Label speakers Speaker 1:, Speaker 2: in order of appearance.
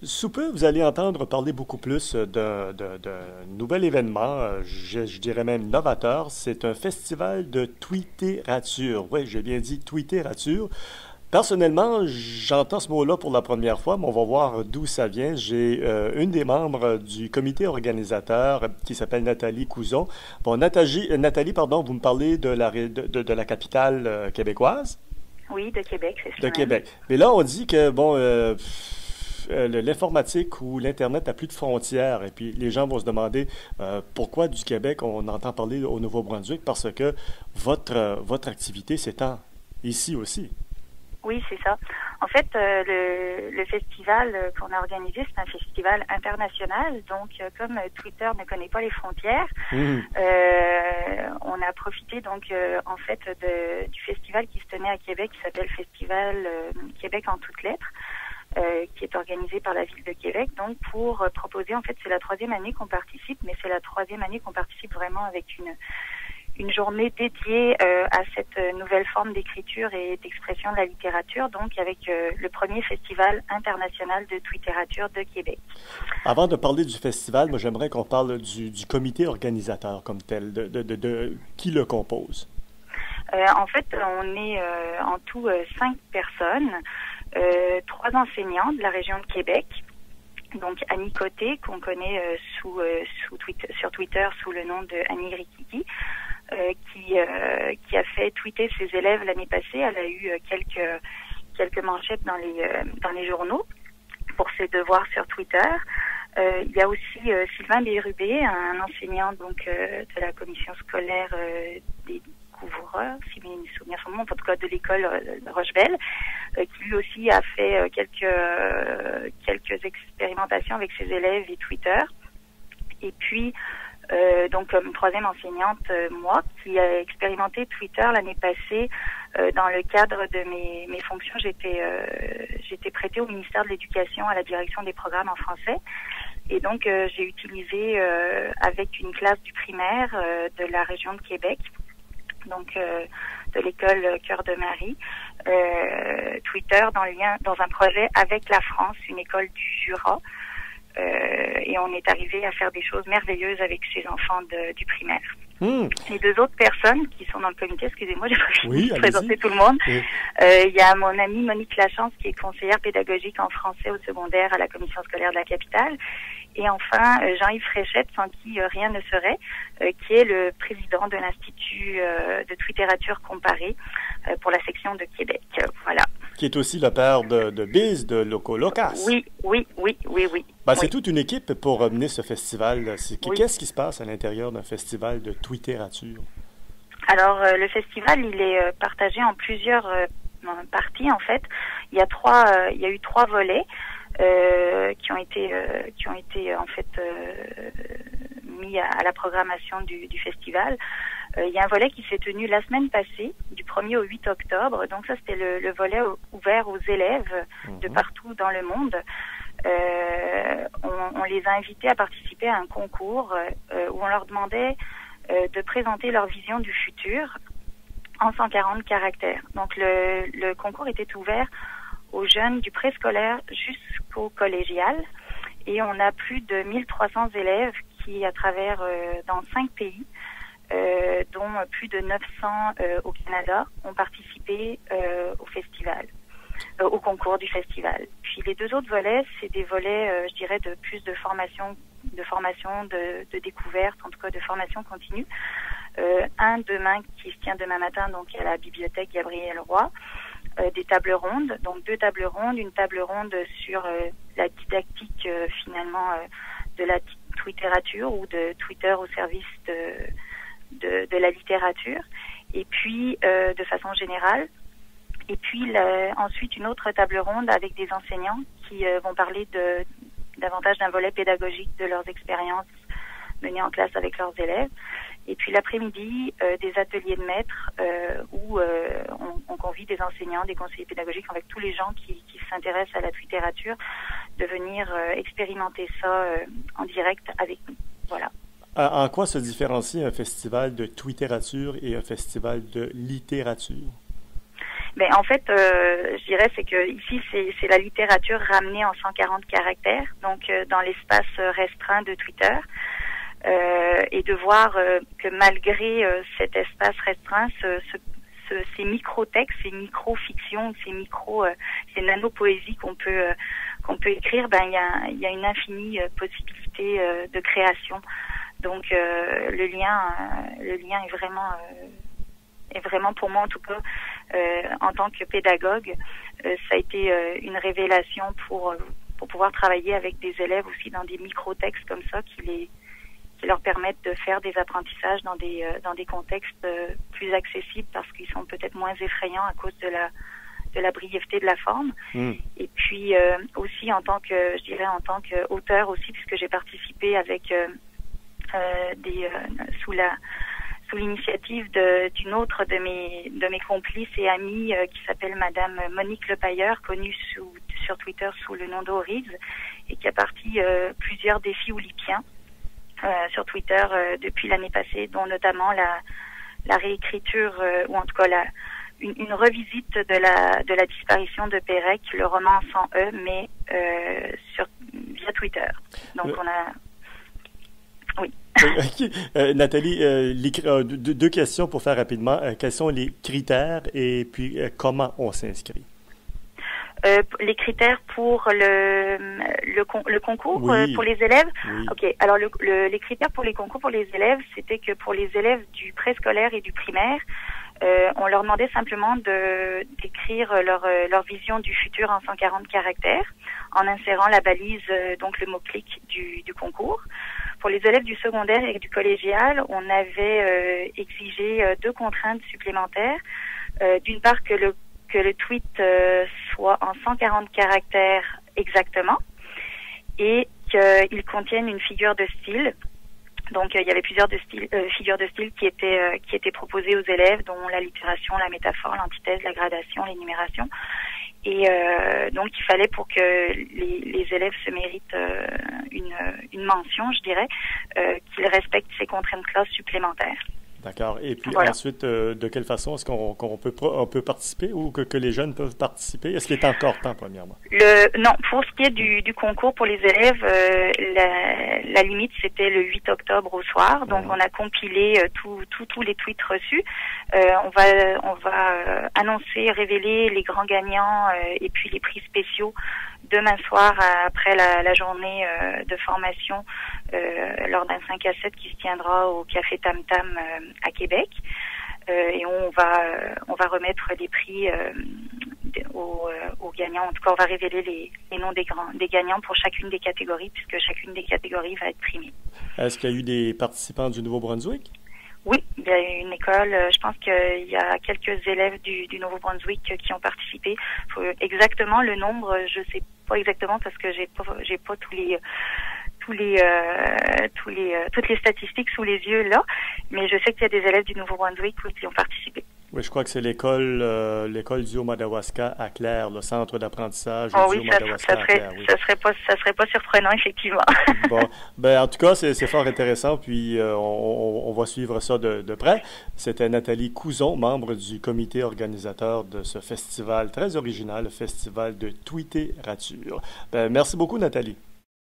Speaker 1: Sous peu, vous allez entendre parler beaucoup plus d'un nouvel événement, je dirais même novateur. C'est un festival de tweetérature. Oui, j'ai bien dit tweetérature. Personnellement, j'entends ce mot-là pour la première fois, mais on va voir d'où ça vient. J'ai une des membres du comité organisateur qui s'appelle Nathalie Couzon. Bon, Nathalie, pardon, vous me parlez de la capitale québécoise?
Speaker 2: Oui, de Québec, c'est
Speaker 1: De
Speaker 2: ça même.
Speaker 1: Québec. Mais là, on dit que, bon, l'informatique ou l'Internet n'a plus de frontières. Et puis, les gens vont se demander pourquoi du Québec on entend parler au Nouveau-Brunswick, parce que votre activité s'étend ici aussi.
Speaker 2: Oui, c'est ça. En fait, le festival qu'on a organisé, c'est un festival international. Donc, comme Twitter ne connaît pas les frontières,
Speaker 1: Mhm.
Speaker 2: on a profité donc en fait du festival qui se tenait à Québec, qui s'appelle Festival Québec en toutes lettres, qui est organisé par la ville de Québec. Donc, pour proposer, en fait, c'est la troisième année qu'on participe, mais c'est la troisième année qu'on participe vraiment avec une journée dédiée à cette nouvelle forme d'écriture et d'expression de la littérature, donc avec le premier festival international de littérature de Québec.
Speaker 1: Avant de parler du festival, moi, j'aimerais qu'on parle du comité organisateur comme tel, de qui le compose.
Speaker 2: En fait, on est en tout 5 personnes, 3 enseignants de la région de Québec. Donc Annie Côté, qu'on connaît sur Twitter sous le nom de Annie Rikiki, qui a fait tweeter ses élèves l'année passée. Elle a eu quelques manchettes dans les journaux pour ses devoirs sur Twitter. Il y a aussi Sylvain Bérubé, un enseignant donc de la commission scolaire des couvreurs, si mes souvenirs sont bons, en tout cas de l'école de Rochebelle, qui lui aussi a fait quelques expérimentations avec ses élèves et Twitter. Et puis donc comme troisième enseignante, moi, qui a expérimenté Twitter l'année passée dans le cadre de mes fonctions. J'étais prêtée au ministère de l'Éducation à la direction des programmes en français. Et donc, j'ai utilisé avec une classe du primaire de la région de Québec, donc de l'école Cœur de Marie, Twitter dans un projet avec la France, une école du Jura. Et on est arrivé à faire des choses merveilleuses avec ces enfants du primaire.
Speaker 1: Hmm.
Speaker 2: Les 2 autres personnes qui sont dans le comité, excusez-moi, j'ai pas fini
Speaker 1: Oui,
Speaker 2: de
Speaker 1: allez-y.
Speaker 2: présenter tout le monde.
Speaker 1: Oui.
Speaker 2: Il y a mon amie Monique Lachance, qui est conseillère pédagogique en français au secondaire à la commission scolaire de la capitale. Et enfin, Jean-Yves Fréchette, sans qui rien ne serait, qui est le président de l'Institut de littérature comparée pour la section de Québec. Voilà.
Speaker 1: Qui est aussi le père de Biz, de Loco Locas.
Speaker 2: Oui, oui, oui, oui, oui.
Speaker 1: Ben, c'est
Speaker 2: Oui,
Speaker 1: toute une équipe pour mener ce festival.
Speaker 2: oui.
Speaker 1: Qu'est-ce qui se passe à l'intérieur d'un festival de tweetérature?
Speaker 2: Alors, le festival, il est partagé en plusieurs parties, en fait. Il y a eu 3 volets qui ont été en fait mis à la programmation du festival. Il y a un volet qui s'est tenu la semaine passée, du 1er au 8 octobre. Donc ça, c'était le volet ouvert aux élèves de
Speaker 1: Mhm.
Speaker 2: partout dans le monde. On les a invités à participer à un concours où on leur demandait de présenter leur vision du futur en 140 caractères. Donc le concours était ouvert aux jeunes du préscolaire jusqu'au collégial, et on a plus de 1300 élèves qui, à travers dans 5 pays, dont plus de 900 au Canada, ont participé au festival, au concours du festival. Puis les 2 autres volets, c'est des volets, je dirais, de plus de formation, de découverte, en tout cas de formation continue. Un demain qui se tient demain matin, donc à la bibliothèque Gabriel Roy, des tables rondes, donc 2 tables rondes, une table ronde sur la didactique finalement de la littérature, ou de Twitter au service de la littérature, et puis de façon générale. Et puis ensuite une autre table ronde avec des enseignants qui vont parler davantage d'un volet pédagogique de leurs expériences menées en classe avec leurs élèves. Et puis l'après-midi, des ateliers de maîtres où on convie des enseignants, des conseillers pédagogiques, avec tous les gens qui s'intéressent à la littérature, de venir expérimenter ça en direct avec nous. Voilà.
Speaker 1: En quoi se différencie un festival de tweetérature et un festival de littérature?
Speaker 2: Ben, en fait, je dirais, c'est que ici, c'est la littérature ramenée en 140 caractères, donc dans l'espace restreint de Twitter. Et de voir que malgré cet espace restreint, ces micro-textes, ces micro-fictions, ces nano-poésies qu'on peut écrire, ben il y a une infinie possibilité de création. Donc le lien est vraiment pour moi, en tout cas en tant que pédagogue, ça a été une révélation pour pouvoir travailler avec des élèves aussi dans des micro-textes comme ça qui leur permettent de faire des apprentissages dans des contextes plus accessibles parce qu'ils sont peut-être moins effrayants à cause de la brièveté de la forme. Et puis aussi en tant qu'auteur aussi, puisque j'ai participé avec sous l'initiative d'une autre de mes complices et amies qui s'appelle Madame Monique Lepailleur, connue sur Twitter sous le nom d'Oriz, et qui a parti plusieurs défis oulipiens sur Twitter depuis l'année passée, dont notamment la réécriture ou en tout cas une revisite de la disparition de Pérec, le roman sans E, mais via Twitter. Donc on a... Oui.
Speaker 1: Nathalie, deux questions pour faire rapidement. Quels sont les critères et puis comment on s'inscrit?
Speaker 2: Les critères pour le concours
Speaker 1: oui.
Speaker 2: Pour les élèves.
Speaker 1: Oui.
Speaker 2: Ok. Alors les critères pour les concours pour les élèves, c'était que pour les élèves du préscolaire et du primaire, on leur demandait simplement d'écrire leur vision du futur en 140 caractères, en insérant la balise, donc le mot-clic du concours. Pour les élèves du secondaire et du collégial, on avait exigé 2 contraintes supplémentaires. D'une part que le tweet soit en 140 caractères exactement et qu'il contienne une figure de style. Donc il y avait plusieurs figures de style qui étaient proposées aux élèves, dont l'allitération, la métaphore, l'antithèse, la gradation, l'énumération. Et donc il fallait, pour que les élèves se méritent une mention, je dirais, qu'ils respectent ces contraintes-là supplémentaires.
Speaker 1: D'accord. Et puis
Speaker 2: voilà.
Speaker 1: Ensuite, de quelle façon est-ce qu'on peut participer ou que les jeunes peuvent participer? Est-ce qu'il est encore temps, premièrement?
Speaker 2: Non, pour ce qui est du concours pour les élèves, la limite c'était le 8 octobre au soir. Donc on a compilé tous les tweets reçus. On va annoncer, révéler les grands gagnants et puis les prix spéciaux demain soir après la journée de formation lors d'un 5 à 7 qui se tiendra au Café Tam Tam à Québec. Et on va remettre les prix aux gagnants. En tout cas, on va révéler les noms des gagnants pour chacune des catégories, puisque chacune des catégories va être primée.
Speaker 1: Est-ce qu'il y a eu des participants du Nouveau-Brunswick?
Speaker 2: Oui, il y a une école. Je pense qu'il y a quelques élèves du Nouveau-Brunswick qui ont participé. Exactement le nombre, je sais pas exactement parce que j'ai pas toutes les statistiques sous les yeux là, mais je sais qu'il y a des élèves du Nouveau-Brunswick qui ont participé.
Speaker 1: Oui, je crois que c'est l'école du Haut-Madawaska à Claire, le centre d'apprentissage
Speaker 2: du
Speaker 1: Haut-Madawaska à Claire. Oui,
Speaker 2: ça serait pas surprenant, effectivement.
Speaker 1: Bon, ben en tout cas, c'est fort intéressant, puis on va suivre ça de près. C'était Nathalie Couzon, membre du comité organisateur de ce festival très original, le festival de Tweetérature. Ben, merci beaucoup, Nathalie.